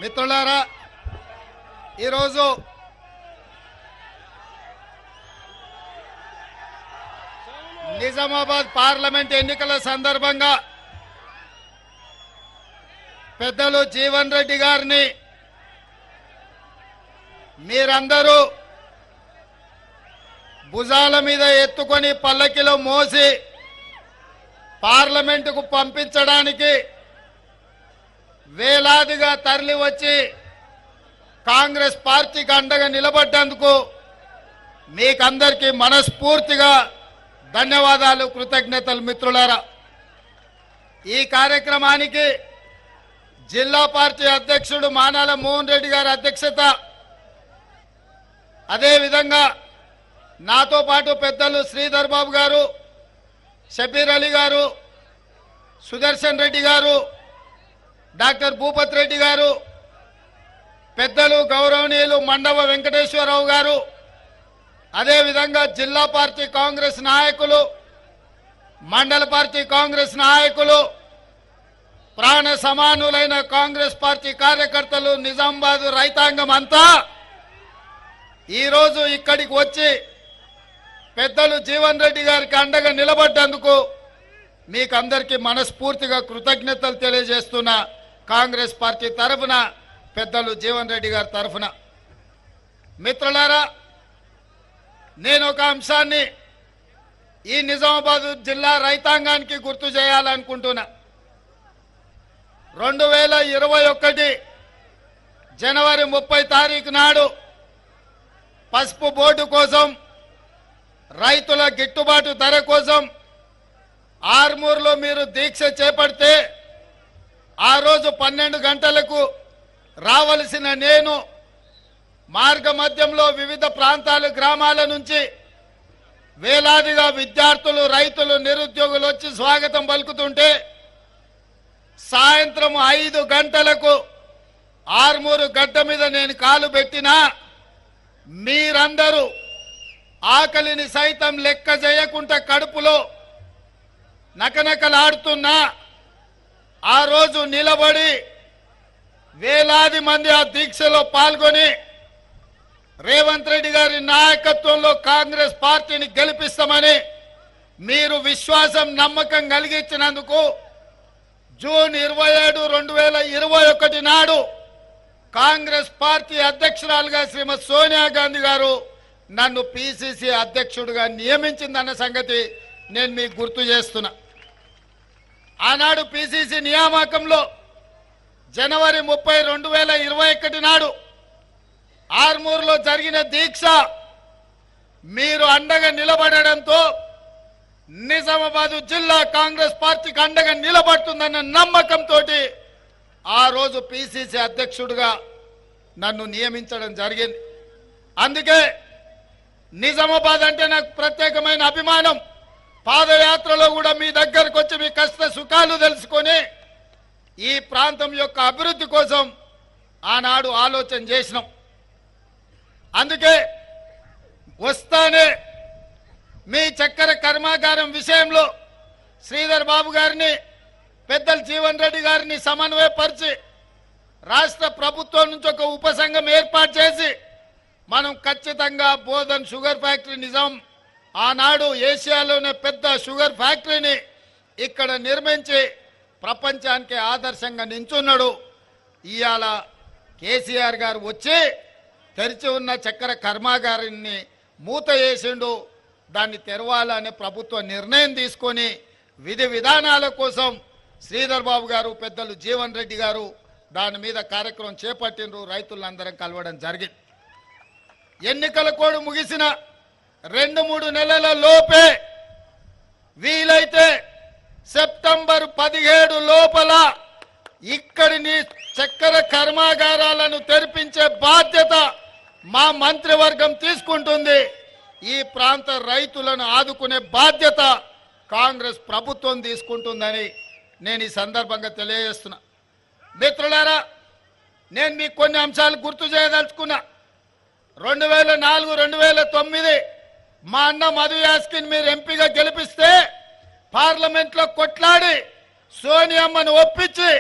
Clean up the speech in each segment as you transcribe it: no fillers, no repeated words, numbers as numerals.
మిత్రులారా, ఈరోజు నిజామాబాద్ పార్లమెంట్ ఎన్నికల సందర్భంగా పెద్దలు జీవన్ రెడ్డి గారిని మీరందరూ భుజాల మీద ఎత్తుకొని పల్లకిలో మోసి పార్లమెంటుకు పంపించడానికి వేలాదిగా తరలి వచ్చి కాంగ్రెస్ పార్టీకి అండగా నిలబడ్డందుకు మీకందరికీ మనస్ఫూర్తిగా ధన్యవాదాలు, కృతజ్ఞతలు. మిత్రులారా, ఈ కార్యక్రమానికి జిల్లా పార్టీ అధ్యక్షుడు మానాల మోహన్ రెడ్డి గారి అధ్యక్షత, అదేవిధంగా నాతో పాటు పెద్దలు శ్రీధర్ బాబు గారు, షబీర్ అలీ గారు, సుదర్శన్ రెడ్డి గారు, డాక్టర్ భూపత్ రెడ్డి గారు, పెద్దలు గౌరవనీయులు మండవ వెంకటేశ్వరరావు గారు, అదేవిధంగా జిల్లా పార్టీ కాంగ్రెస్ నాయకులు, మండల పార్టీ కాంగ్రెస్ నాయకులు, ప్రాణ సమానులైన కాంగ్రెస్ పార్టీ కార్యకర్తలు, నిజామాబాద్ రైతాంగం అంతా ఈరోజు ఇక్కడికి వచ్చి పెద్దలు జీవన్ రెడ్డి గారికి అండగా నిలబడ్డందుకు మీకందరికీ మనస్ఫూర్తిగా కృతజ్ఞతలు తెలియజేస్తున్న కాంగ్రెస్ పార్టీ తరఫున, పెద్దలు జీవన్ రెడ్డి గారి తరఫున. మిత్రులారా, నేను ఒక అంశాన్ని ఈ నిజామాబాద్ జిల్లా రైతాంగానికి గుర్తు చేయాలనుకుంటున్నా. 2021 జనవరి 30 తారీఖు నాడు పసుపు బోర్డు కోసం, రైతుల గిట్టుబాటు ధర కోసం ఆర్మూర్లో మీరు దీక్ష చేపడితే ఆ రోజు 12 గంటలకు రావలసిన నేను మార్గ మధ్యంలో వివిధ ప్రాంతాల గ్రామాల నుంచి వేలాదిగా విద్యార్థులు, రైతులు, నిరుద్యోగులు వచ్చి స్వాగతం పలుకుతుంటే సాయంత్రం 5 గంటలకు ఆర్మూరు గడ్డ మీద నేను కాలు పెట్టినా మీరందరూ ఆకలిని సైతం లెక్క చేయకుండా కడుపులో నకనకలాడుతున్నా ఆ రోజు నిలబడి వేలాది మంది ఆ దీక్షలో పాల్గొని రేవంత్ రెడ్డి గారి నాయకత్వంలో కాంగ్రెస్ పార్టీని గెలిపిస్తామని మీరు విశ్వాసం, నమ్మకం కలిగించినందుకు జూన్ 27, 2021 నాడు కాంగ్రెస్ పార్టీ అధ్యక్షురాలుగా శ్రీమతి సోనియా గాంధీ గారు నన్ను పిసిసి అధ్యక్షుడిగా నియమించిందన్న సంగతి నేను మీకు గుర్తు చేస్తున్నా. ఆనాడు పిసిసి నియామకంలో జనవరి 30, 2021 నాడు ఆర్మూర్లో జరిగిన దీక్ష మీరు అండగా నిలబడడంతో నిజామాబాద్ జిల్లా కాంగ్రెస్ పార్టీకి అండగా నిలబడుతుందన్న నమ్మకంతో ఆ రోజు పిసిసి అధ్యక్షుడిగా నన్ను నియమించడం జరిగింది. అందుకే నిజామాబాద్ అంటే నాకు ప్రత్యేకమైన అభిమానం. పాదయాత్రలో కూడా మీ దగ్గరకు వచ్చి మీ కష్ట సుఖాలు తెలుసుకొని ఈ ప్రాంతం యొక్క అభివృద్ధి కోసం ఆనాడు ఆలోచన చేసినాం. అందుకే వస్తానే మీ చక్కెర కర్మాగారం విషయంలో శ్రీధర్ బాబు గారిని, పెద్దలు జీవన్ రెడ్డి గారిని సమన్వయపరిచి రాష్ట్ర ప్రభుత్వం నుంచి ఒక ఉపసంఘం ఏర్పాటు చేసి మనం ఖచ్చితంగా బోధన్ షుగర్ ఫ్యాక్టరీ, నిజాం ఆనాడు ఏషియాలోనే పెద్ద షుగర్ ఫ్యాక్టరీని ఇక్కడ నిర్మించి ప్రపంచానికి ఆదర్శంగా నించున్నాడు. ఇవాళ కేసీఆర్ గారు వచ్చి తెరిచి ఉన్న చక్కెర కర్మాగారాన్ని మూత వేసిండు. దాన్ని తెరవాలనే ప్రభుత్వ నిర్ణయం తీసుకొని విధి విధానాల కోసం శ్రీధర్ బాబు గారు, పెద్దలు జీవన్ రెడ్డి గారు దాని మీద కార్యక్రమం చేపట్టిండ్రు. రైతులందరం కలవడం జరిగింది. ఎన్నికల కోడ్ ముగిసిన 2-3 నెలల లోపే, వీలైతే సెప్టెంబర్ 17 లోపల ఇక్కడిని చక్కెర కర్మాగారాలను తెరిపించే బాధ్యత మా మంత్రివర్గం తీసుకుంటుంది. ఈ ప్రాంత రైతులను ఆదుకునే బాధ్యత కాంగ్రెస్ ప్రభుత్వం తీసుకుంటుందని నేను ఈ సందర్భంగా తెలియజేస్తున్నా. మిత్రులారా, నేను మీకు కొన్ని అంశాలు గుర్తు చేయదలుచుకున్నా. 2004, 2009 మా అన్న మధు యాస్కిన్ మీరు ఎంపీగా గెలిపిస్తే పార్లమెంట్లో కొట్లాడి సోనియమ్మను ఒప్పించి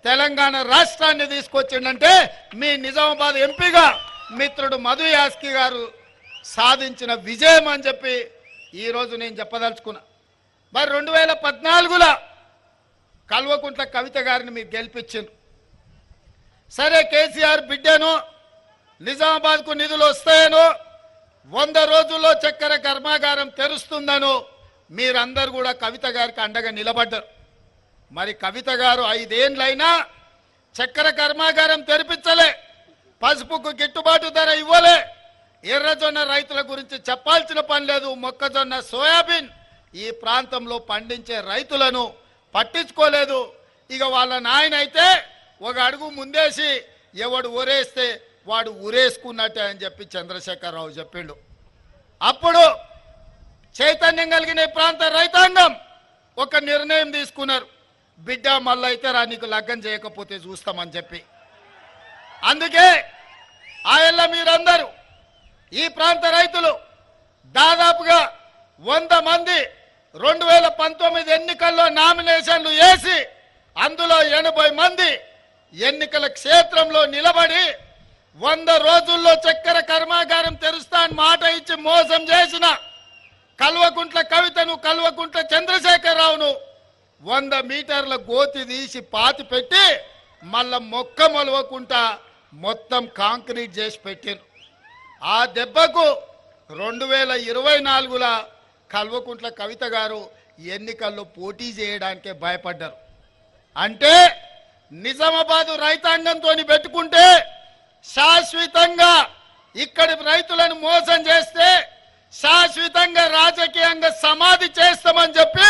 తెలంగాణ రాష్ట్రాన్ని తీసుకొచ్చిండంటే మీ నిజామాబాద్ ఎంపీగా మిత్రుడు మధు యాస్కి గారు సాధించిన విజయం అని చెప్పి ఈరోజు నేను చెప్పదలుచుకున్నా. మరి 2014లో కల్వకుంట్ల కవిత గారిని మీరు గెలిపించారు. సరే, కేసీఆర్ బిడ్డను నిజామాబాద్కు నిధులు వస్తాయనో 100 రోజుల్లో చక్కెర కర్మాగారం తెరుస్తుందనో మీరందరూ కూడా కవిత గారికి అండగా నిలబడ్డారు. మరి కవిత గారు 5 ఏళ్ళైనా చక్కెర కర్మాగారం తెరిపించలే, పసుపుకు గిట్టుబాటు ధర ఇవ్వలే, ఎర్రజొన్న రైతుల గురించి చెప్పాల్సిన పని లేదు. మొక్కజొన్న, సోయాబీన్ ఈ ప్రాంతంలో పండించే రైతులను పట్టించుకోలేదు. ఇక వాళ్ళ నాయన అయితే ఒక అడుగు ముందేసి ఎవడు ఊరేస్తే వాడు ఊరేసుకున్నట్టే అని చెప్పి చంద్రశేఖరరావు చెప్పిండు. అప్పుడు చైతన్యం కలిగిన ఈ ప్రాంత రైతాంగం ఒక నిర్ణయం తీసుకున్నారు, బిడ్డ మళ్ళీ అయితే రా నీకు లగ్గం చేయకపోతే చూస్తామని చెప్పి. అందుకే ఆయల్ల మీరందరూ ఈ ప్రాంత రైతులు దాదాపుగా 100 మంది 2019 ఎన్నికల్లో నామినేషన్లు వేసి అందులో 80 మంది ఎన్నికల క్షేత్రంలో నిలబడి 100 రోజుల్లో చక్కెర కర్మాగారం తెరుస్తా అని మాట ఇచ్చి మోసం చేసిన కల్వకుంట్ల కవితను, కల్వకుంట్ల చంద్రశేఖరరావును 100 మీటర్ల గోతి తీసి పాతి పెట్టి మళ్ళా మొక్క మొలవకుండా మొత్తం కాంక్రీట్ చేసి పెట్టారు. ఆ దెబ్బకు 2024లో కల్వకుంట్ల కవిత గారు ఎన్నికల్లో పోటీ చేయడానికే భయపడ్డారు. అంటే నిజామాబాదు రైతాంగంతో పెట్టుకుంటే శాశ్వతంగా ఇక్కడి రైతులను మోసం చేస్తే శాశ్వతంగా రాజకీయంగా సమాధి చేస్తామని చెప్పి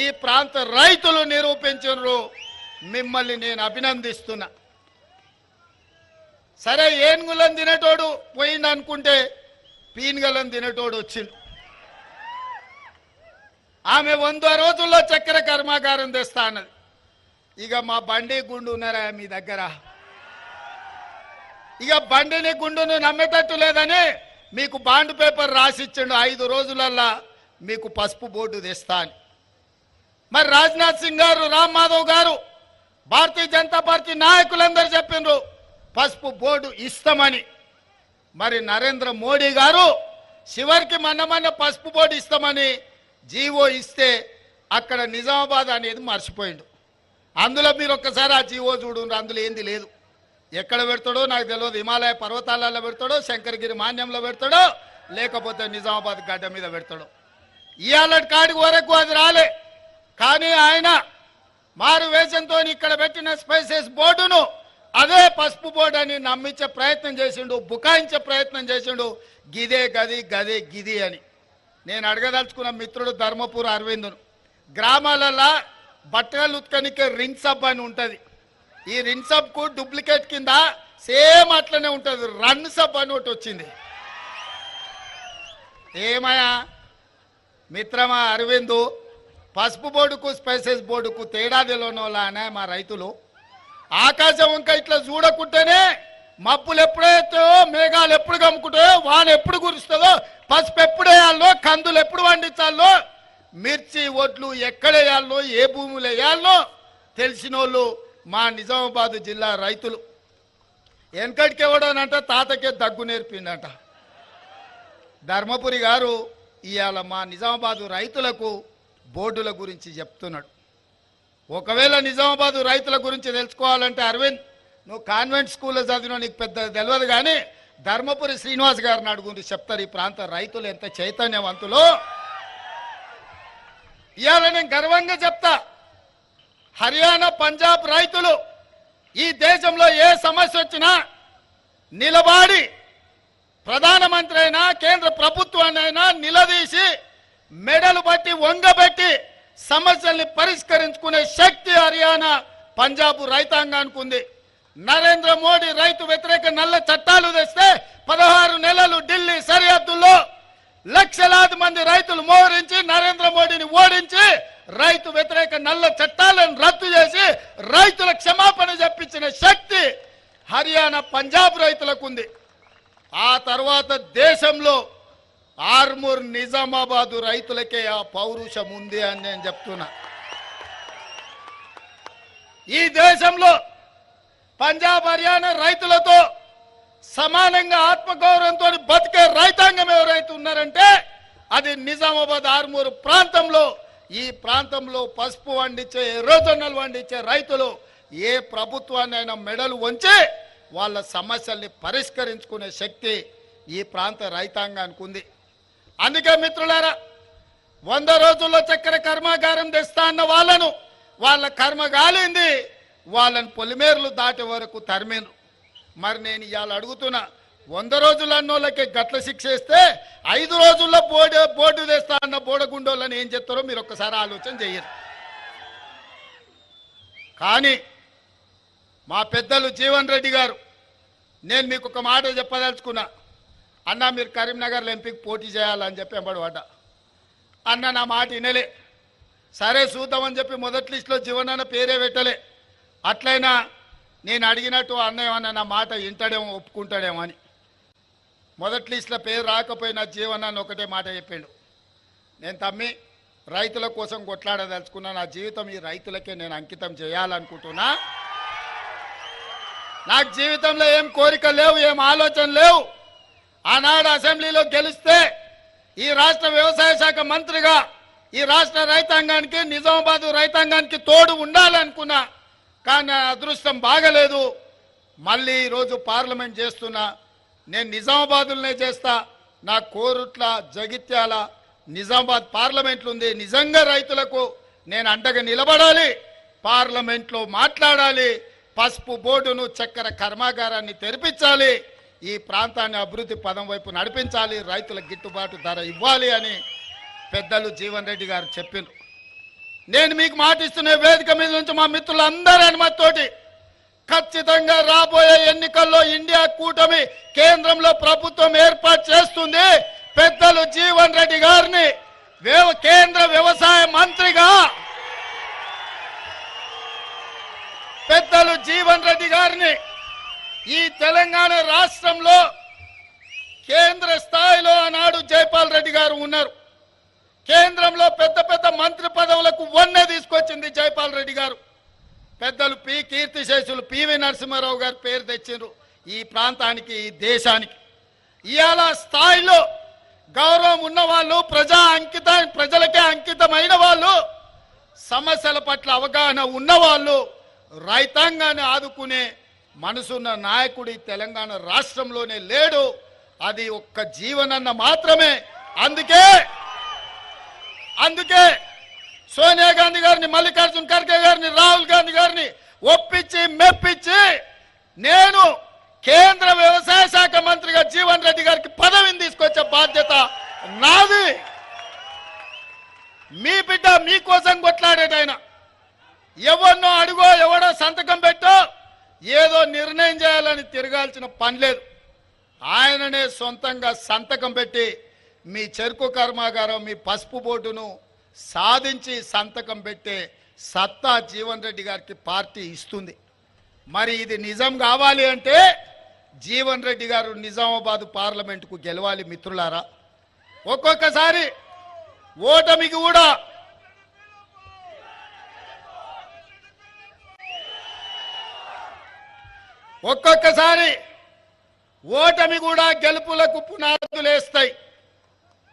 ఈ ప్రాంత రైతులు నిరూపించారు. మిమ్మల్ని నేను అభినందిస్తున్నా. సరే, ఏనుగులను తినేటోడు పోయింది అనుకుంటే పీనుగలను తినేటోడు వచ్చిండు. ఆమె 100 రోజుల్లో చక్కెర కర్మాగారం తెస్తా అన్నది. ఇక మా బండి గుండు ఉన్నారా మీ దగ్గర? ఇక బండిని గుండును నమ్మేటట్టు లేదని మీకు బాండ్ పేపర్ రాసిచ్చిండు, 5 రోజులల్లా మీకు పసుపు బోర్డు తెస్తా అని. మరి రాజ్నాథ్ సింగ్ గారు, రామ్ మాధవ్ గారు, భారతీయ జనతా పార్టీ నాయకులందరూ చెప్పిండ్రు పసుపు బోర్డు ఇస్తామని. మరి నరేంద్ర మోడీ గారు చివరికి మొన్న పసుపు బోర్డు ఇస్తామని జీవో ఇస్తే అక్కడ నిజామాబాద్ అనేది మర్చిపోయిండు. అందులో మీరు ఒక్కసారి ఆ జీవో చూడండి, అందులో ఏంది లేదు. ఎక్కడ పెడతాడో నాకు తెలియదు, హిమాలయ పర్వతాలలో పెడతాడో, శంకరగిరి మాన్యంలో పెడతాడో, లేకపోతే నిజామాబాద్ గడ్డ మీద పెడతాడో. ఇవాళ కాడికి వరకు అది రాలే. కానీ ఆయన మారు వేషంతో ఇక్కడ పెట్టిన స్పైసెస్ బోర్డును అదే పసుపు బోర్డు అని నమ్మించే ప్రయత్నం చేసిండు, బుకాయించే ప్రయత్నం చేసిండు. గిదే గది, గదే గిది అని. నేను అడగదలుచుకున్న మిత్రుడు ధర్మపురి అరవిందును, గ్రామాలలో బట్టలు ఉత్కనికే రిన్ సబ్ అని ఉంటుంది. ఈ రిన్ సబ్కు డూప్లికేట్ కింద సేమ్ అట్లనే ఉంటుంది రన్ సబ్ అని ఒకటి వచ్చింది. ఏమయ్యా మిత్రమా అరవిందు, పసుపు బోర్డుకు స్పైసెస్ బోర్డుకు తేడా తెలియనోళ్ళనే మా రైతులు. ఆకాశం ఇంకా ఇట్లా చూడకుంటేనే మబ్బులు ఎప్పుడైతాయో, మేఘాలు ఎప్పుడు కమ్ముకుంటాయో, వాన ఎప్పుడు కురుస్తుందో, పసుపు ఎప్పుడు వేయాలో, కందులు ఎప్పుడు పండించాలో, మిర్చి ఒడ్లు ఎక్కడ వేయాలో, ఏ భూములు వేయాలో తెలిసిన వాళ్ళు మా నిజామాబాద్ జిల్లా రైతులు. వెనకటికి ఎవడోనంట తాతకే దగ్గు నేర్పిండంట. ధర్మపురి గారు ఇవాళ మా నిజామాబాదు రైతులకు బోర్డుల గురించి చెప్తున్నాడు. ఒకవేళ నిజామాబాదు రైతుల గురించి తెలుసుకోవాలంటే అరవింద్, నువ్వు కాన్వెంట్ స్కూల్లో చదివినా నీకు పెద్ద తెలియదు, కానీ ధర్మపురి శ్రీనివాస్ గారిని అడుగుండి చెప్తారు ఈ ప్రాంత రైతులు ఎంత చైతన్యవంతులో. ఇవాళ నేను గర్వంగా చెప్తా, హర్యానా, పంజాబ్ రైతులు ఈ దేశంలో ఏ సమస్య వచ్చినా నిలబడి ప్రధానమంత్రి అయినా కేంద్ర ప్రభుత్వాన్నైనా నిలదీసి మెడలు బట్టి వంగబెట్టి సమస్యల్ని పరిష్కరించుకునే శక్తి హర్యానా, పంజాబ్ రైతాంగానికి ఉంది. నరేంద్ర మోడీ రైతు వ్యతిరేక నల్ల చట్టాలు తెస్తే 16 నెలలు ఢిల్లీ సరిహద్దుల్లో లక్షలాది మంది రైతులు మోహరించి నరేంద్ర మోడీని ఓడించి రైతు వ్యతిరేక నల్ల చట్టాలను రద్దు చేసి రైతుల క్షమాపణ చెప్పించిన శక్తి హర్యానా, పంజాబ్ రైతులకు ఉంది. ఆ తర్వాత దేశంలో ఆర్మూర్, నిజామాబాదు రైతులకే ఆ పౌరుషం ఉంది అని నేను చెప్తున్నా. ఈ దేశంలో పంజాబ్ హర్యానా రైతులతో సమానంగా ఆత్మగౌరవంతో బతికే రైతాంగం ఎవరైతే ఉన్నారంటే అది నిజామాబాద్ ఆర్మూరు ప్రాంతంలో. ఈ ప్రాంతంలో పసుపు వండించే ఎర్రజొన్నలు వండించే రైతులు ఏ ప్రభుత్వాన్నైనా మెడలు వంచి వాళ్ళ సమస్యల్ని పరిష్కరించుకునే శక్తి ఈ ప్రాంత రైతాంగానికి ఉంది. అందుకే మిత్రులారా, 100 రోజుల్లో చక్కెర కర్మాగారం తెస్తా అన్న వాళ్ళను వాళ్ళ కర్మ గాలింది, వాళ్ళని పొలిమేర్లు దాటే వరకు తరిమేను. మరి నేను ఇవాళ అడుగుతున్నా, 100 రోజులు అన్నోళ్ళకి గట్ల శిక్ష ఇస్తే 5 రోజుల్లో బోర్డు తెస్తా అన్న బోడగుండోళ్ళని ఏం చెప్తారో మీరు ఒక్కసారి ఆలోచన చేయరు. కానీ మా పెద్దలు జీవన్ రెడ్డి గారు, నేను మీకు ఒక మాట చెప్పదలుచుకున్నా. అన్న మీరు కరీంనగర్లో ఎంపీకి పోటీ చేయాలని చెప్పి ఎంబడబడ్డా. అన్న నా మాట వినలే. సరే చూద్దామని చెప్పి మొదటి లిస్టులో జీవన్ అన్న పేరే పెట్టలే. అట్లయినా నేను అడిగినట్టు అన్న ఏమన్నా నా మాట వింటాడేమో ఒప్పుకుంటాడేమో అని. మొదటి లిస్టులో పేరు రాకపోయినా జీవన్ అన్న ఒకటే మాట చెప్పిండు, నేను తమ్మి రైతుల కోసం కొట్లాడదలుచుకున్నా, నా జీవితం ఈ రైతులకే నేను అంకితం చేయాలనుకుంటున్నా. నాకు జీవితంలో ఏం కోరిక లేవు, ఏం ఆలోచన లేవు. ఆనాడు అసెంబ్లీలో గెలిస్తే ఈ రాష్ట్ర వ్యవసాయ శాఖ మంత్రిగా ఈ రాష్ట్ర రైతాంగానికి, నిజామాబాద్ రైతాంగానికి తోడు ఉండాలనుకున్నా. కానీ నా అదృష్టం బాగలేదు. మళ్ళీ ఈరోజు పార్లమెంట్ చేస్తున్నా. నేను నిజామాబాద్లోనే చేస్తా. నా కోరుట్ల, జగిత్యాల, నిజామాబాద్ పార్లమెంట్లు ఉంది. నిజంగా రైతులకు నేను అండగా నిలబడాలి, పార్లమెంట్లో మాట్లాడాలి, పసుపు బోర్డును, చక్కెర కర్మాగారాన్ని తెరిపించాలి, ఈ ప్రాంతాన్ని అభివృద్ధి పదం వైపు నడిపించాలి, రైతులకు గిట్టుబాటు ధర ఇవ్వాలి అని పెద్దలు జీవన్ రెడ్డి గారు చెప్పారు. నేను మీకు మాటిస్తున్న వేదిక మీద నుంచి మా మిత్రులందరి అనుమతితోటి ఖచ్చితంగా రాబోయే ఎన్నికల్లో ఇండియా కూటమి కేంద్రంలో ప్రభుత్వం ఏర్పాటు చేస్తుంది. పెద్దలు జీవన్ రెడ్డి గారిని కేంద్ర వ్యవసాయ మంత్రిగా, పెద్దలు జీవన్ రెడ్డి గారిని ఈ తెలంగాణ రాష్ట్రంలో కేంద్ర స్థాయిలో ఆనాడు జైపాల్ రెడ్డి గారు ఉన్నారు. కేంద్రంలో పెద్ద పెద్ద మంత్రి పదవులకు వన్నె తీసుకొచ్చింది జైపాల్ రెడ్డి గారు. పెద్దలు కీర్తిశేషులు పివి నరసింహారావు గారు పేరు తెచ్చిండ్రు ఈ ప్రాంతానికి, ఈ దేశానికి. ఇవాళ స్థాయిలో గౌరవం ఉన్నవాళ్ళు, ప్రజలకే అంకితమైన వాళ్ళు, సమస్యల పట్ల అవగాహన ఉన్నవాళ్ళు, రైతాంగాన్ని ఆదుకునే మనసున్న నాయకుడి తెలంగాణ రాష్ట్రంలోనే లేడు. అది ఒక్క జీవనన్న మాత్రమే. అందుకే సోనియా గాంధీ గారిని, మల్లికార్జున్ ఖర్గే గారిని, రాహుల్ గాంధీ గారిని ఒప్పించి మెప్పించి నేను కేంద్ర వ్యవసాయ శాఖ మంత్రిగా జీవన్ రెడ్డి గారికి పదవిని తీసుకొచ్చే బాధ్యత నాది. మీ బిడ్డ మీకోసం కొట్లాడేటైన ఎవరినో అడుగో, ఎవడో సంతకం పెట్టో ఏదో నిర్ణయం చేయాలని తిరగాల్సిన పని లేదు. ఆయననే సొంతంగా సంతకం పెట్టి మీ చెరుకు కర్మాగారం, మీ పసుపు బోర్డును సాధించి సంతకం పెట్టే సత్తా జీవన్ రెడ్డి గారికి పార్టీ ఇస్తుంది. మరి ఇది నిజం కావాలి అంటే జీవన్ రెడ్డి గారు నిజామాబాద్ పార్లమెంటుకు గెలవాలి మిత్రులారా. ఒక్కొక్కసారి ఓటమికి కూడా గెలుపులకు పునాదులేస్తాయి.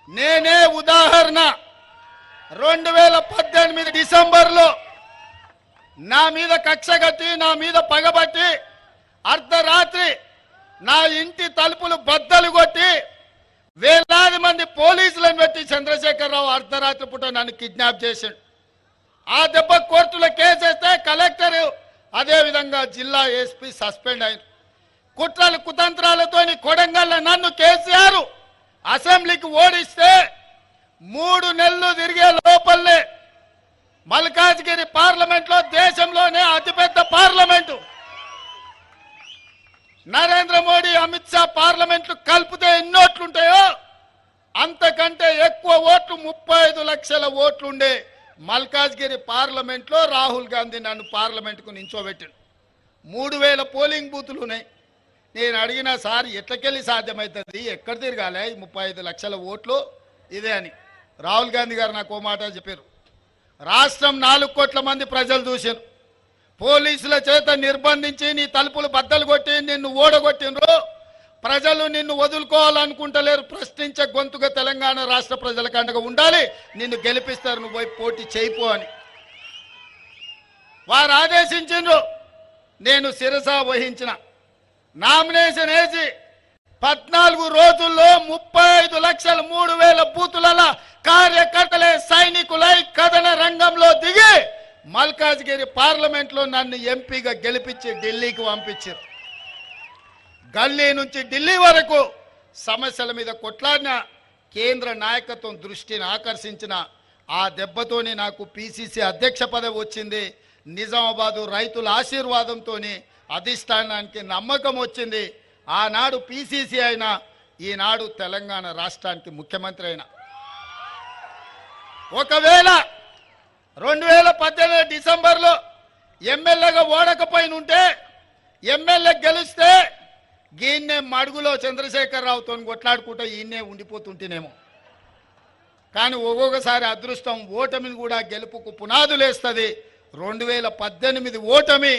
నేనే ఉదాహరణ. 2018 డిసెంబర్లో నా మీద కక్ష కట్టి, నా మీద పగబట్టి అర్ధరాత్రి నా ఇంటి తలుపులు బద్దలు కొట్టి వేలాది మంది పోలీసులను పెట్టి చంద్రశేఖరరావు అర్ధరాత్రి పూట నన్ను కిడ్నాప్ చేశాడు. ఆ దెబ్బ కోర్టులో కేసేస్తే కలెక్టర్, అదేవిధంగా జిల్లా ఎస్పీ సస్పెండ్ అయ్యారు. కుట్రలు కుతంత్రాలతోని కొడంగల్లో నన్ను కేసీఆర్ అసెంబ్లీకి ఓడిస్తే 3 నెలలు తిరిగే లోపలనే మల్కాజ్గిరి పార్లమెంట్లో, దేశంలోనే అతిపెద్ద పార్లమెంటు, నరేంద్ర మోడీ, అమిత్ షా పార్లమెంట్లు కలిపితే ఎన్ని ఓట్లుంటాయో అంతకంటే ఎక్కువ ఓట్లు, 35 లక్షల ఓట్లుండే మల్కాజ్గిరి పార్లమెంట్లో రాహుల్ గాంధీ నన్ను పార్లమెంటుకు నించోబెట్టాడు. 3000 పోలింగ్ బూతులు ఉన్నాయి. నేను అడిగిన సార్ ఎట్లకెళ్ళి సాధ్యమవుతుంది, ఎక్కడ తిరగాలి 35 లక్షల ఓట్లు ఇదే అని. రాహుల్ గాంధీ గారు నాకు ఓ మాట చెప్పారు, రాష్ట్రం 4 కోట్ల మంది ప్రజలు చూశారు, పోలీసుల చేత నిర్బంధించి నీ తలుపులు బద్దలు కొట్టి నిన్ను ఓడగొట్టినరు. ప్రజలు నిన్ను వదులుకోవాలనుకుంటలేరు. ప్రశ్నించే గొంతుగా తెలంగాణ రాష్ట్ర ప్రజలకు అండగా ఉండాలి. నిన్ను గెలిపిస్తారు, నువ్వు పోయి పోటీ చేయిపో అని వారు ఆదేశించిండ్రు. నేను శిరస వహించిన. నామినేషన్ వేసి 14 రోజుల్లో 35,03,000 బూతుల కార్యకర్తలే సైనికులై కథన రంగంలో దిగి మల్కాజ్గిరి పార్లమెంట్లో నన్ను ఎంపీగా గెలిపించి ఢిల్లీకి పంపించారు. గల్లీ నుంచి ఢిల్లీ వరకు సమస్యల మీద కొట్లాడిన కేంద్ర నాయకత్వం దృష్టిని ఆకర్షించిన ఆ దెబ్బతోని నాకు పిసిసి అధ్యక్ష పదవి వచ్చింది. నిజామాబాదు రైతుల ఆశీర్వాదంతో అధిష్టానానికి నమ్మకం వచ్చింది. ఆనాడు పిసిసి అయినా ఈనాడు తెలంగాణ రాష్ట్రానికి ముఖ్యమంత్రి అయినా. ఒకవేళ 2018 డిసెంబర్లో ఎమ్మెల్యేగా ఓడకపోయిన ఉంటే, ఎమ్మెల్యే గెలిస్తే గీన్నే మడుగులో చంద్రశేఖరరావుతో కొట్లాడుకుంటూ ఈయన్నే ఉండిపోతుంటేనేమో. కానీ ఒక్కొక్కసారి అదృష్టం ఓటమిని కూడా గెలుపుకు పునాదులేస్తుంది. 2018 ఓటమి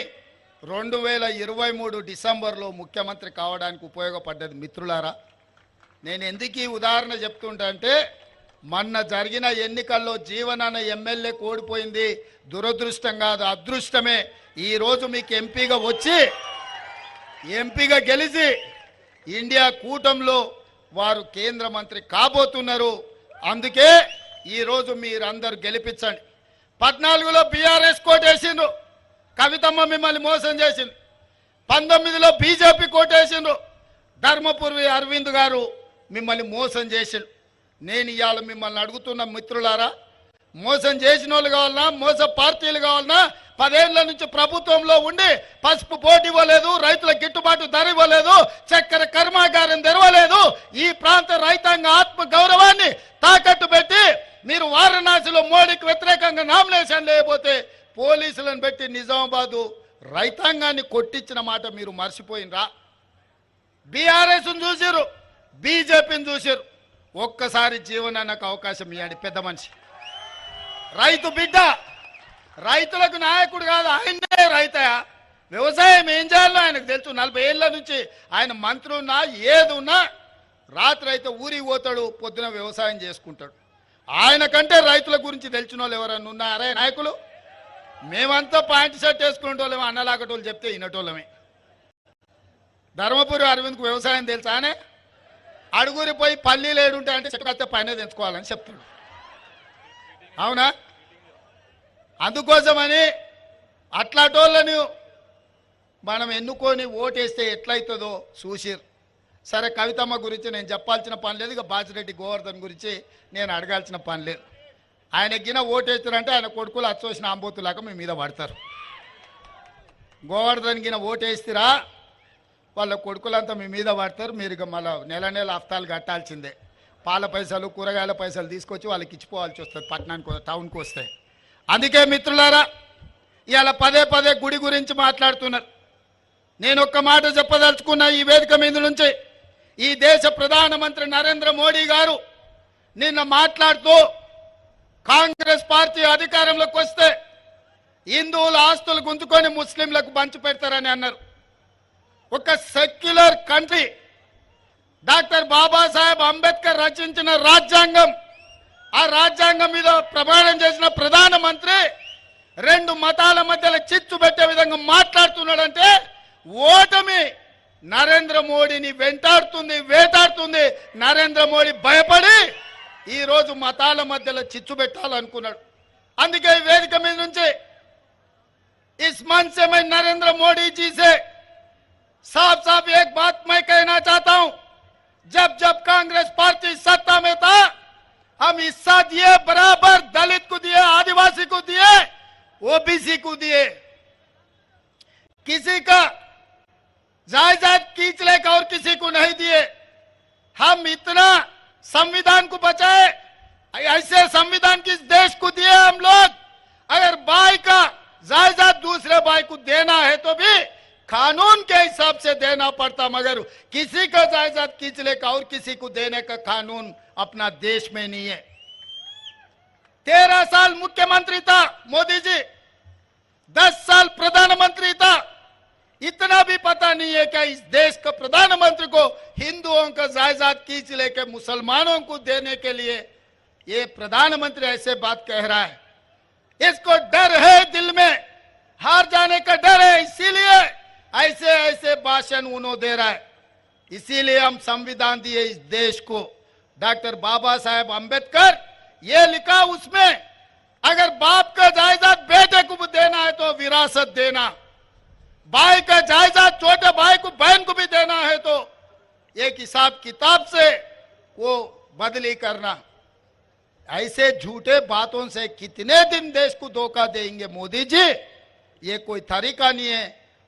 2023 డిసెంబర్లో ముఖ్యమంత్రి కావడానికి ఉపయోగపడ్డది. మిత్రులారా, నేను ఎందుకు ఈ ఉదాహరణ చెప్తుంటా అంటే, మొన్న జరిగిన ఎన్నికల్లో జీవనాన్న ఎమ్మెల్యే ఓడిపోయింది దురదృష్టం కాదు, అదృష్టమే. ఈరోజు మీకు ఎంపీగా వచ్చి ఎంపీగా గెలిచి ఇండియా కూటమిలో వారు కేంద్ర మంత్రి కాబోతున్నారు. అందుకే ఈరోజు మీరందరూ గెలిపించండి. 14లో బీఆర్ఎస్ కోటేసిండ్రు, కవితమ్మ మిమ్మల్ని మోసం చేసింది. 19లో బీజేపీ కోటేసిండ్రు, ధర్మపురి అరవింద్ గారు మిమ్మల్ని మోసం చేసిండు. నేను ఇవాళ మిమ్మల్ని అడుగుతున్న మిత్రులారా, మోసం చేసిన వాళ్ళు కావాలన్నా, మోస పార్టీలు కావాలన్నా, 10 ఏళ్ల నుంచి ప్రభుత్వంలో ఉండి పసుపు పోటీ ఇవ్వలేదు, రైతుల గిట్టుబాటు ధర ఇవ్వలేదు, చక్కెర కర్మాగారం తెరవలేదు, ఈ ప్రాంత రైతాంగ ఆత్మ గౌరవాన్ని తాకట్టు పెట్టి మీరు వారణాసిలో మోడీకి వ్యతిరేకంగా నామినేషన్ లేకపోతే పోలీసులను పెట్టి నిజామాబాదు రైతాంగాన్ని కొట్టించిన మాట మీరు మర్చిపోయినరా? బీఆర్ఎస్ను చూసిరు, బీజేపీని చూసిరు. ఒక్కసారి జీవనానికి అవకాశం ఇవ్వండి. పెద్ద మనిషి, రైతు బిడ్డ, రైతులకు నాయకుడు కాదు, ఆయనే రైతయా. వ్యవసాయం ఏం చేయాలో ఆయనకు తెలుసు. 40 ఏళ్ల నుంచి ఆయన మంత్రి ఉన్నా ఏదున్నా రాత్రి అయితే ఊరికి పోతాడు, పొద్దున వ్యవసాయం చేసుకుంటాడు. ఆయన కంటే రైతుల గురించి తెలిసిన వాళ్ళు ఎవరన్నా ఉన్నారే నాయకులు? మేమంతా పాయింట్ షర్ట్ వేసుకునేటోళ్ళమే, అన్నలాగటోళ్ళు చెప్తే వినటోళ్ళమే. ధర్మపురి అరవింద్కు వ్యవసాయం తెలుసానే? అడుగురి పోయి పల్లీలు ఏడుంటాయంటే చెట్టు కడితే పైన తెంచుకోవాలని చెప్తాడు. అవునా? అందుకోసమని అట్లాటోళ్ళని మనం ఎన్నుకొని ఓటేస్తే ఎట్లయితుందో చూసిరు. సరే, కవితమ్మ గురించి నేను చెప్పాల్సిన పని లేదు, ఇక బాజిరెడ్డి గోవర్ధన్ గురించి నేను అడగాల్సిన పని లేదు. ఆయన గిన ఓటేస్తారంటే ఆయన కొడుకులు అచ్చోసిన ఆంబోతులాగా మీ మీద పడతారు. గోవర్ధన్ గిన ఓటేస్తారా వాళ్ళ కొడుకులంతా మీ మీద పడతారు. మీరు ఇక మళ్ళీ నెల నెల హఫ్తాలు కట్టాల్సిందే. పాల పైసలు, కూరగాయల పైసలు తీసుకొచ్చి వాళ్ళకి ఇచ్చిపోవాల్సి వస్తుంది, పట్టణానికి టౌన్కి వస్తాయి. అందుకే మిత్రులారా, ఇవాళ పదే గుడి గురించి మాట్లాడుతున్నారు. నేను ఒక్క మాట చెప్పదలుచుకున్నా ఈ వేదిక మీద నుంచి. ఈ దేశ ప్రధానమంత్రి నరేంద్ర మోడీ గారు నిన్న మాట్లాడుతూ కాంగ్రెస్ పార్టీ అధికారంలోకి వస్తే హిందువుల ఆస్తులు గుంజుకొని ముస్లింలకు పంచి పెడతారని అన్నారు. ఒక secular country, doctor Babasaheb Ambedkar రచించిన రాజ్యాంగం, ఆ రాజ్యాంగం మీద ప్రమాణం చేసిన ప్రధానమంత్రి 2 మతాల మధ్యలో చిచ్చు పెట్టే విధంగా మాట్లాడుతున్నాడంటే ఓటమి నరేంద్ర మోడీని వేటాడుతుంది. నరేంద్ర మోడీ భయపడి ఈరోజు మతాల మధ్యలో చిచ్చు పెట్టాలనుకున్నాడు. అందుకే ఈ వేదిక మీద నుంచి इस मंच से मैं नरेंद्र मोदी जी से साफ एक बात मैं कहना चाहता हूं, जब कांग्रेस पार्टी सत्ता में था हम हिस्सा दिए, बराबर दलित को दिए, आदिवासी को दिए, ओबीसी को दिए, किसी का जायदाद खींच लेकर और किसी को नहीं दिए। हम इतना संविधान को बचाए, ऐसे संविधान किस देश को दिए हम लोग। अगर भाई का जायदाद दूसरे भाई को देना है तो भी कानून के हिसाब से देना पड़ता, मगर किसी का जायदाद खींच लेकर और किसी को देने का कानून अपना देश में नहीं है। 13 साल मुख्यमंत्री था मोदी जी, 10 साल प्रधानमंत्री था, इतना भी पता नहीं है कि इस देश का प्रधानमंत्री को हिंदुओं का जायदाद खींच लेके मुसलमानों को देने के लिए ये प्रधानमंत्री ऐसे बात कह रहा है। इसको डर है, दिल में हार जाने का डर है, इसीलिए ऐसे ऐसे भाषण उन्होंने दे रहा है। इसीलिए हम संविधान दिए इस देश को। डॉक्टर बाबा साहेब अंबेडकर ये लिखा उसमें, अगर बाप का जायदाद बेटे को भी देना है तो विरासत देना, भाई का जायदाद छोटे भाई को बहन को भी देना है तो एक हिसाब किताब से वो बदली करना। ऐसे झूठे बातों से कितने दिन देश को धोखा देंगे मोदी जी? ये कोई तरीका नहीं है,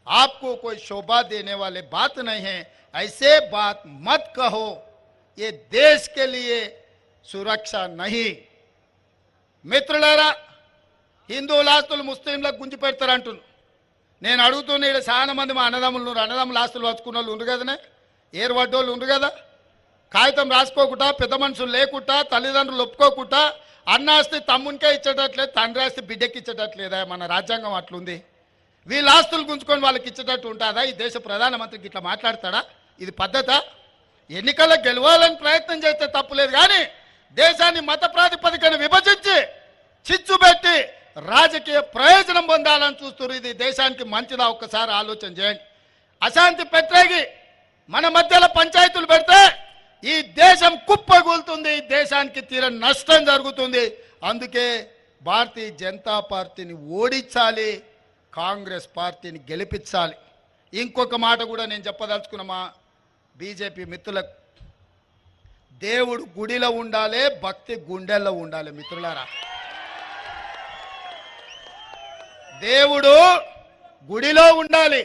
आपको कोई शोभा देने वाले बात नहीं है। ऐसे बात मत कहो, ये देश के लिए సురక్ష नहीं। మిత్రులారా, హిందువుల ఆస్తులు ముస్లింలకు గుంజి పెడతారంటున్నారు. నేను అడుగుతున్నా, ఇక్కడ చాలా మంది మా అన్నదమ్ముల ఆస్తులు వచ్చుకున్న వాళ్ళు ఉండ్రు కదనే, ఏర్పడ్డోళ్ళు ఉండ్రు కదా, కాగితం రాసుకోకుండా పెద్ద మనుషులు లేకుండా తల్లిదండ్రులు ఒప్పుకోకుండా అన్న ఆస్తి తమ్మునికే ఇచ్చేటట్లేదు, తండ్రి ఆస్తి బిడ్డకి ఇచ్చేటట్లేదా? మన రాజ్యాంగం అట్లుంది. వీళ్ళ ఆస్తులు గుంజుకొని వాళ్ళకి ఇచ్చేటట్టు ఉంటుందా? ఈ దేశ ప్రధానమంత్రికి ఇట్లా మాట్లాడతాడా? ఇది పద్ధత? ఎన్నికల్లో గెలవాలని ప్రయత్నం చేస్తే తప్పులేదు, కానీ దేశాన్ని మత ప్రాతిపదికన విభజించి చిచ్చు పెట్టి రాజకీయ ప్రయోజనం పొందాలని చూస్తున్నారు. ఇది దేశానికి మంచిదా? ఒక్కసారి ఆలోచన చేయండి. అశాంతి పెట్టేగి మన మధ్యలో పంచాయతీలు పెడితే ఈ దేశం కుప్పగూలుతుంది, ఈ దేశానికి తీరని నష్టం జరుగుతుంది. అందుకే భారతీయ జనతా పార్టీని ఓడించాలి, కాంగ్రెస్ పార్టీని గెలిపించాలి. ఇంకొక మాట కూడా నేను చెప్పదలుచుకున్న మా బీజేపీ మిత్రులకు, దేవుడు గుడిలో ఉండాలి, భక్తి గుండెల్లో ఉండాలి. మిత్రులారా, దేవుడు గుడిలో ఉండాలి,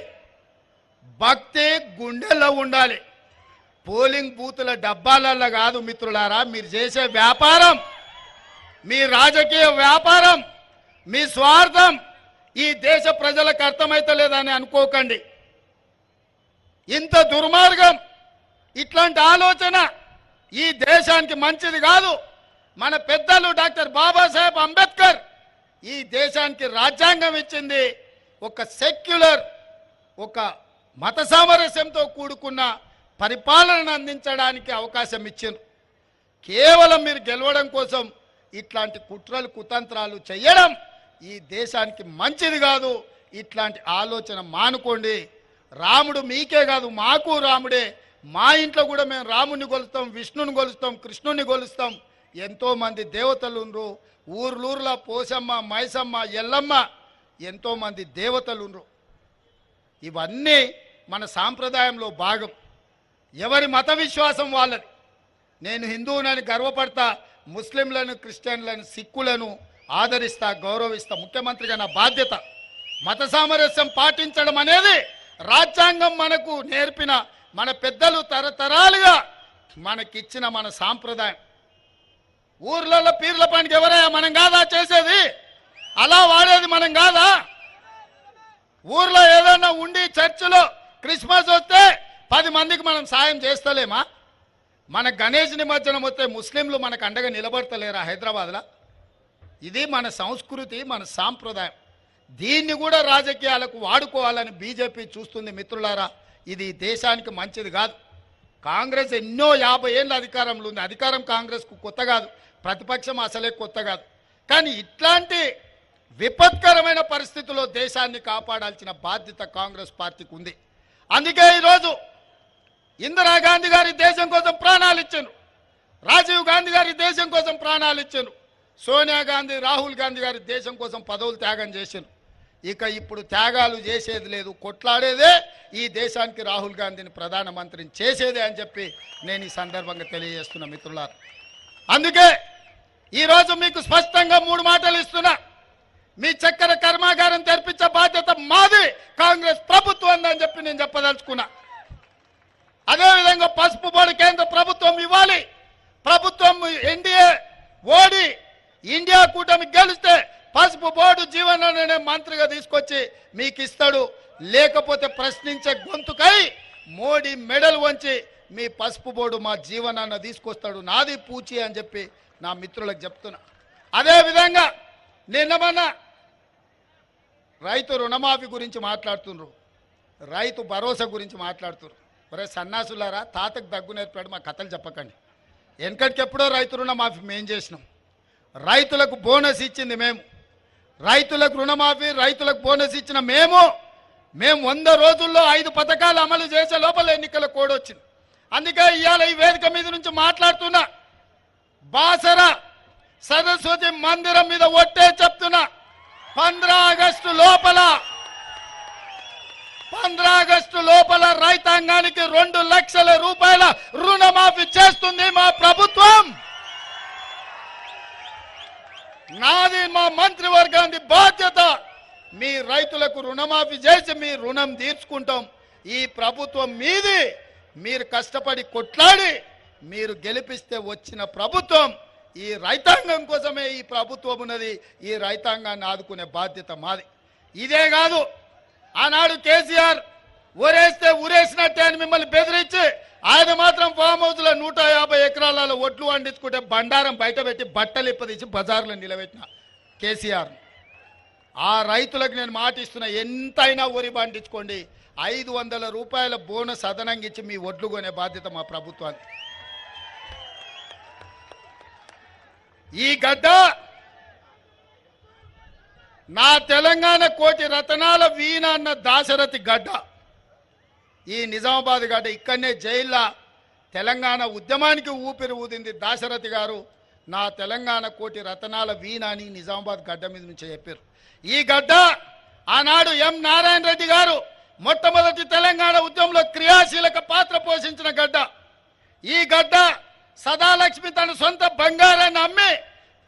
భక్తి గుండెల్లో ఉండాలి. పోలింగ్ బూతుల డబ్బాలల్లో కాదు మిత్రులారా. మీరు చేసే వ్యాపారం, మీ రాజకీయ వ్యాపారం, మీ స్వార్థం ఈ దేశ ప్రజలకు అర్థమైతలేదని అనుకోకండి. ఇంత దుర్మార్గం, ఇట్లాంటి ఆలోచన ఈ దేశానికి మంచిది కాదు. మన పెద్దలు డాక్టర్ బాబాసాహెబ్ అంబేద్కర్ ఈ దేశానికి రాజ్యాంగం ఇచ్చింది. ఒక సెక్యులర్, ఒక మత సామరస్యంతో కూడుకున్న పరిపాలనను అందించడానికి అవకాశం ఇచ్చింది. కేవలం మీరు గెలవడం కోసం ఇట్లాంటి కుట్రలు కుతంత్రాలు చేయడం ఈ దేశానికి మంచిది కాదు. ఇట్లాంటి ఆలోచన మానుకోండి. రాముడు మీకే కాదు, మాకు రాముడే. మా ఇంట్లో కూడా మేము రాముని కొలుస్తాం, విష్ణుని కొలుస్తాం, కృష్ణుని కొలుస్తాం. ఎంతోమంది దేవతలు ఉన్నారు. ఊర్లూరులో పోసమ్మ, మైసమ్మ, ఎల్లమ్మ, ఎంతోమంది దేవతలు ఉన్నారు. ఇవన్నీ మన సాంప్రదాయంలో భాగం. ఎవరి మత విశ్వాసం వాళ్ళది. నేను హిందువునని గర్వపడతా, ముస్లింలను, క్రిస్టియన్లను, సిక్కులను ఆదరిస్తా, గౌరవిస్తా. ముఖ్యమంత్రిగా నా బాధ్యత. మత సామరస్యం పాటించడం అనేది రాజ్యాంగం మనకు నేర్పిన, మన పెద్దలు తరతరాలుగా మనకిచ్చిన మన సాంప్రదాయం. ఊర్లలో పీర్ల పండుగ ఎవరయ్యా? మనం కాదా చేసేది? అలా వాడేది మనం కాదా? ఊర్లో ఏదైనా ఉండి చర్చిలో క్రిస్మస్ వస్తే 10 మందికి మనం సాయం చేస్తలేమా? మన గణేష్ నిమజ్జనం వస్తే ముస్లింలు మనకు అండగా నిలబడతలేరా హైదరాబాద్లో? ఇది మన సంస్కృతి, మన సాంప్రదాయం. దీన్ని కూడా రాజకీయాలకు వాడుకోవాలని బీజేపీ చూస్తుంది. మిత్రులారా, ఇది దేశానికి మంచిది కాదు. కాంగ్రెస్ ఎన్నో 50 ఏళ్ళ అధికారంలో ఉంది. అధికారం కాంగ్రెస్కు కొత్త కాదు, ప్రతిపక్షం అసలే కొత్త కాదు. కానీ ఇట్లాంటి విపత్కరమైన పరిస్థితుల్లో దేశాన్ని కాపాడాల్సిన బాధ్యత కాంగ్రెస్ పార్టీకి ఉంది. అందుకే ఈరోజు ఇందిరాగాంధీ గారి దేశం కోసం ప్రాణాలు ఇచ్చారు, రాజీవ్ గాంధీ గారి దేశం కోసం ప్రాణాలు ఇచ్చారు, సోనియా గాంధీ, రాహుల్ గాంధీ గారి దేశం కోసం పదవులు త్యాగం చేశారు. ఇక ఇప్పుడు త్యాగాలు చేసేది లేదు, కొట్లాడేదే ఈ దేశానికి రాహుల్ గాంధీని ప్రధానమంత్రిని చేసేదే అని చెప్పి నేను ఈ సందర్భంగా తెలియజేస్తున్నా మిత్రులారా. అందుకే ఈరోజు మీకు స్పష్టంగా 3 మాటలు ఇస్తున్నా. మీ చక్కెర కర్మాగారం తెరిపించే బాధ్యత మాది, కాంగ్రెస్ ప్రభుత్వం అని చెప్పి నేను చెప్పదలుచుకున్నా. అదేవిధంగా పసుపు బోర్డు కేంద్ర ప్రభుత్వం ఇవ్వాలి. ప్రభుత్వం ఎన్డీఏ ఓడి ఇండియా కూటమి గెలిస్తే పసుపు బోర్డు జీవన మంత్రిగా తీసుకొచ్చి మీకు ఇస్తాడు. లేకపోతే ప్రశ్నించే గొంతుకై మోడీ మెడల్ వంచి మీ పసుపు బోర్డు మా జీవనాన్ని తీసుకొస్తాడు. నాది పూచి అని చెప్పి నా మిత్రులకు చెప్తున్నా. అదేవిధంగా నిన్న మొన్న రైతు రుణమాఫీ గురించి మాట్లాడుతున్నారు, రైతు భరోసా గురించి మాట్లాడుతున్నారు. ఒరే సన్నాసులారా, తాతకు దగ్గు నేర్పాడు మా కథలు చెప్పకండి. వెనకటికెప్పుడో రైతు రుణమాఫీ మేము చేసినాం. రైతులకు బోనస్ ఇచ్చింది మేము. రైతులకు రుణమాఫీ, రైతులకు బోనస్ ఇచ్చిన మేము 100 రోజుల్లో 5 పథకాలు అమలు చేసే లోపల ఎన్నికల కోడ్ వచ్చింది. అందుకే ఇవాళ ఈ వేదిక మీద నుంచి మాట్లాడుతున్నా. బాసర సరస్వతి మందిరం మీద ఒట్టే చెప్తున్నా, 15 ఆగస్టు లోపల రైతాంగానికి 2 లక్షల రూపాయల రుణమాఫీ చేస్తుంది మా ప్రభుత్వం. నాది మా మంత్రివర్గానికి బాధ్యత. మీ రైతులకు రుణమాఫీ చేసి మీ రుణం తీర్చుకుంటాం. ఈ ప్రభుత్వం మీది. మీరు కష్టపడి కొట్లాడి మీరు గెలిపిస్తే వచ్చిన ప్రభుత్వం. ఈ రైతాంగం కోసమే ఈ ప్రభుత్వం ఉన్నది. ఈ రైతాంగాన్ని ఆదుకునే బాధ్యత మాది. ఇదే కాదు, ఆనాడు కేసీఆర్ ఊరేస్తే ఊరేసినట్టే అని మిమ్మల్ని బెదిరించి ఆయన మాత్రం ఫామ్ హౌస్లో 150 ఎకరాలలో ఒడ్లు వండించుకుంటే బండారం బయట పెట్టి బట్టలు ఇప్పదీసి బజార్లో నిలబెట్టిన కేసీఆర్. ఆ రైతులకు నేను మాట ఇస్తున్నా, ఎంతైనా వరి పండించుకోండి, 500 రూపాయల బోనస్ అదనంగా ఇచ్చి మీ ఒడ్లు కొనే బాధ్యత మా ప్రభుత్వానికి. ఈ గడ్డ నా తెలంగాణ కోటి రతనాల వీణ అన్న దాశరథి గడ్డ. ఈ నిజామాబాద్ గడ్డ ఇక్కడనే జైల్లో తెలంగాణ ఉద్యమానికి ఊపిరి ఊదింది దాశరథి గారు. నా తెలంగాణ కోటి రతనాల వీణ అని నిజామాబాద్ గడ్డ మీద నుంచి చెప్పారు. ఈ గడ్డ ఆనాడు ఎం నారాయణ రెడ్డి గారు మొట్టమొదటి తెలంగాణ ఉద్యమంలో క్రియాశీలక పాత్ర పోషించిన గడ్డ. ఈ గడ్డ సదాలక్ష్మి తన సొంత బంగారాన్ని అమ్మి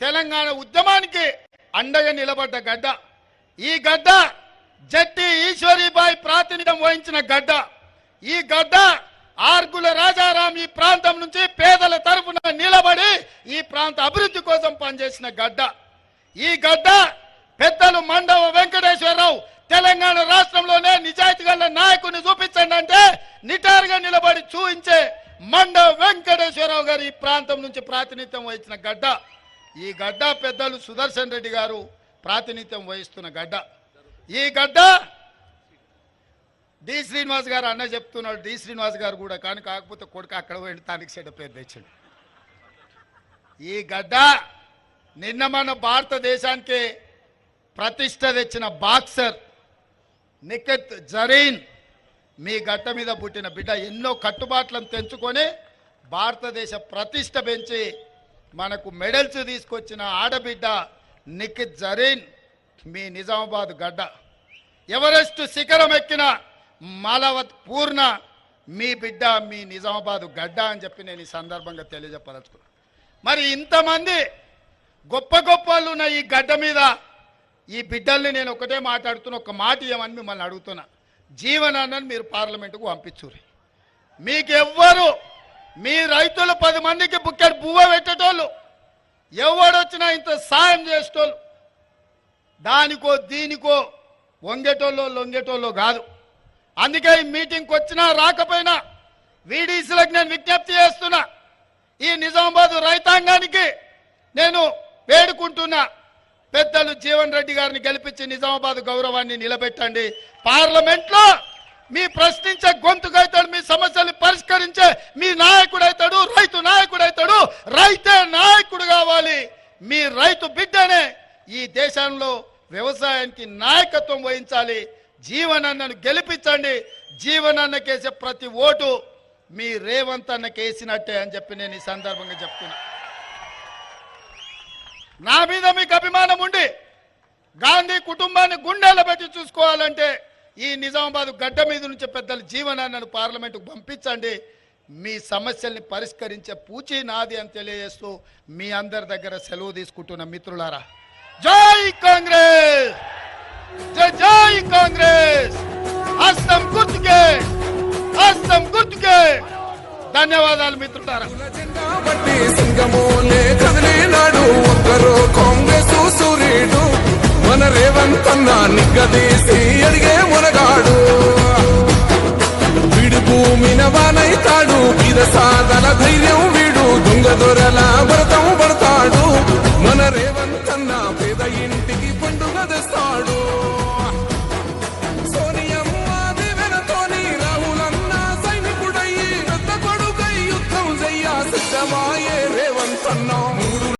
తెలంగాణ ఉద్యమానికి అండగా నిలబడ్డ గడ్డ. ఈ గడ్డ జట్టి ఈశ్వరీబాయి ప్రాతినిధ్యం వహించిన గడ్డ. ఈ గడ్డ ఆర్గుల రాజారాం ఈ ప్రాంతం నుంచి పేదల తరఫున నిలబడి ఈ ప్రాంత అభివృద్ధి కోసం పనిచేసిన గడ్డ. ఈ గడ్డ పెద్దలు మండవ వెంకటేశ్వరరావు తెలంగాణ రాష్ట్రంలోనే నిజాయితీ గల నాయకుని చూపించండి అంటే నిటారుగా నిలబడి చూపించే మండవ వెంకటేశ్వరరావు గారు ఈ ప్రాంతం నుంచి ప్రాతినిధ్యం వహించిన గడ్డ. ఈ గడ్డ పెద్దలు సుదర్శన్ రెడ్డి గారు ప్రాతినిధ్యం వహిస్తున్న గడ్డ. ఈ గడ్డ డి శ్రీనివాస్ గారు అన్న చెప్తున్నాడు. డి శ్రీనివాస్ గారు కూడా కానీ కాకపోతే కొడుకు అక్కడ పోయి తానికి చెడ్డ పేరు తెచ్చాడు. ఈ గడ్డ నిన్న మన భారతదేశానికి ప్రతిష్ట తెచ్చిన బాక్సర్ నిఖత్ జరీన్ మీ గడ్డ మీద పుట్టిన బిడ్డ. ఎన్నో కట్టుబాట్లను తెంచుకొని భారతదేశ ప్రతిష్ట పెంచి మనకు మెడల్స్ తీసుకొచ్చిన ఆడబిడ్డ నిఖత్ జరీన్ మీ నిజామాబాద్ గడ్డ. ఎవరెస్ట్ శిఖరం ఎక్కిన మాలవత్ పూర్ణ మీ బిడ్డ మీ నిజామాబాద్ గడ్డ అని చెప్పి నేను ఈ సందర్భంగా తెలియజెప్పదలుచుకున్నాను. మరి ఇంతమంది గొప్ప గొప్ప వాళ్ళు ఉన్న ఈ గడ్డ మీద ఈ బిడ్డల్ని నేను ఒకటే మాట్లాడుతున్నా, ఒక మాట ఇవ్వమని మిమ్మల్ని అడుగుతున్నా. జీవనాన్ని మీరు పార్లమెంటుకు పంపించుర్రి. మీకెవ్వరు మీ రైతులు 10 మందికి బుక్కెడు బువ్వ పెట్టేటోళ్ళు, ఎవడొచ్చినా ఇంత సాయం చేసేటోళ్ళు, దానికో దీనికో వంగేటోళ్ళు లొంగేటోళ్ళు కాదు. అందుకే ఈ మీటింగ్కి వచ్చినా రాకపోయినా వీడీసీలకు నేను విజ్ఞప్తి చేస్తున్నా. ఈ నిజామాబాద్ రైతాంగానికి నేను వేడుకుంటున్నా, పెద్దలు జీవన్ రెడ్డి గారిని గెలిపించి నిజామాబాద్ గౌరవాన్ని నిలబెట్టండి. పార్లమెంట్లో మీ ప్రశ్నించే గొంతుకైతాడు, మీ సమస్యల్ని పరిష్కరించే మీ నాయకుడైతాడు, రైతు నాయకుడైతాడు. రైతే నాయకుడు కావాలి. మీ రైతు బిడ్డనే ఈ దేశంలో వ్యవసాయానికి నాయకత్వం వహించాలి. జీవనన్నను గెలిపించండి. జీవనన్నకేసే ప్రతి ఓటు మీ రేవంత్ అన్నకేసినట్టే అని చెప్పి నేను ఈ సందర్భంగా చెప్తున్నా. నా మీద మీకు అభిమానం ఉండి గాంధీ కుటుంబాన్ని గుండెల్లో పెట్టి చూసుకోవాలంటే ఈ నిజామాబాద్ గడ్డ మీద నుంచి పెద్దలు జీవనాన్నను పార్లమెంటుకు పంపించండి. మీ సమస్యల్ని పరిష్కరించే పూచి నాది అని తెలియజేస్తూ మీ అందరి దగ్గర సెలవు తీసుకుంటున్న మిత్రులారా, జై కాంగ్రెస్, జై జై కాంగ్రెస్. హస్తం గుర్తుకే, హస్తం గుర్తుకే. ధన్యవాదాలు మిత్రులారా. మన రేవంత్ అన్న నిగ్గదీసి అడిగే మునగాడు, వీడు భూమిన వానైతాడు, వీర సాధన ధైర్యం వీడు, దొంగ దొరల భరతం పడతాడు. మన రేవంత్ అన్న పేద ఇంటికి పండుగ తెస్తాడు. రేవంత్ అన్నా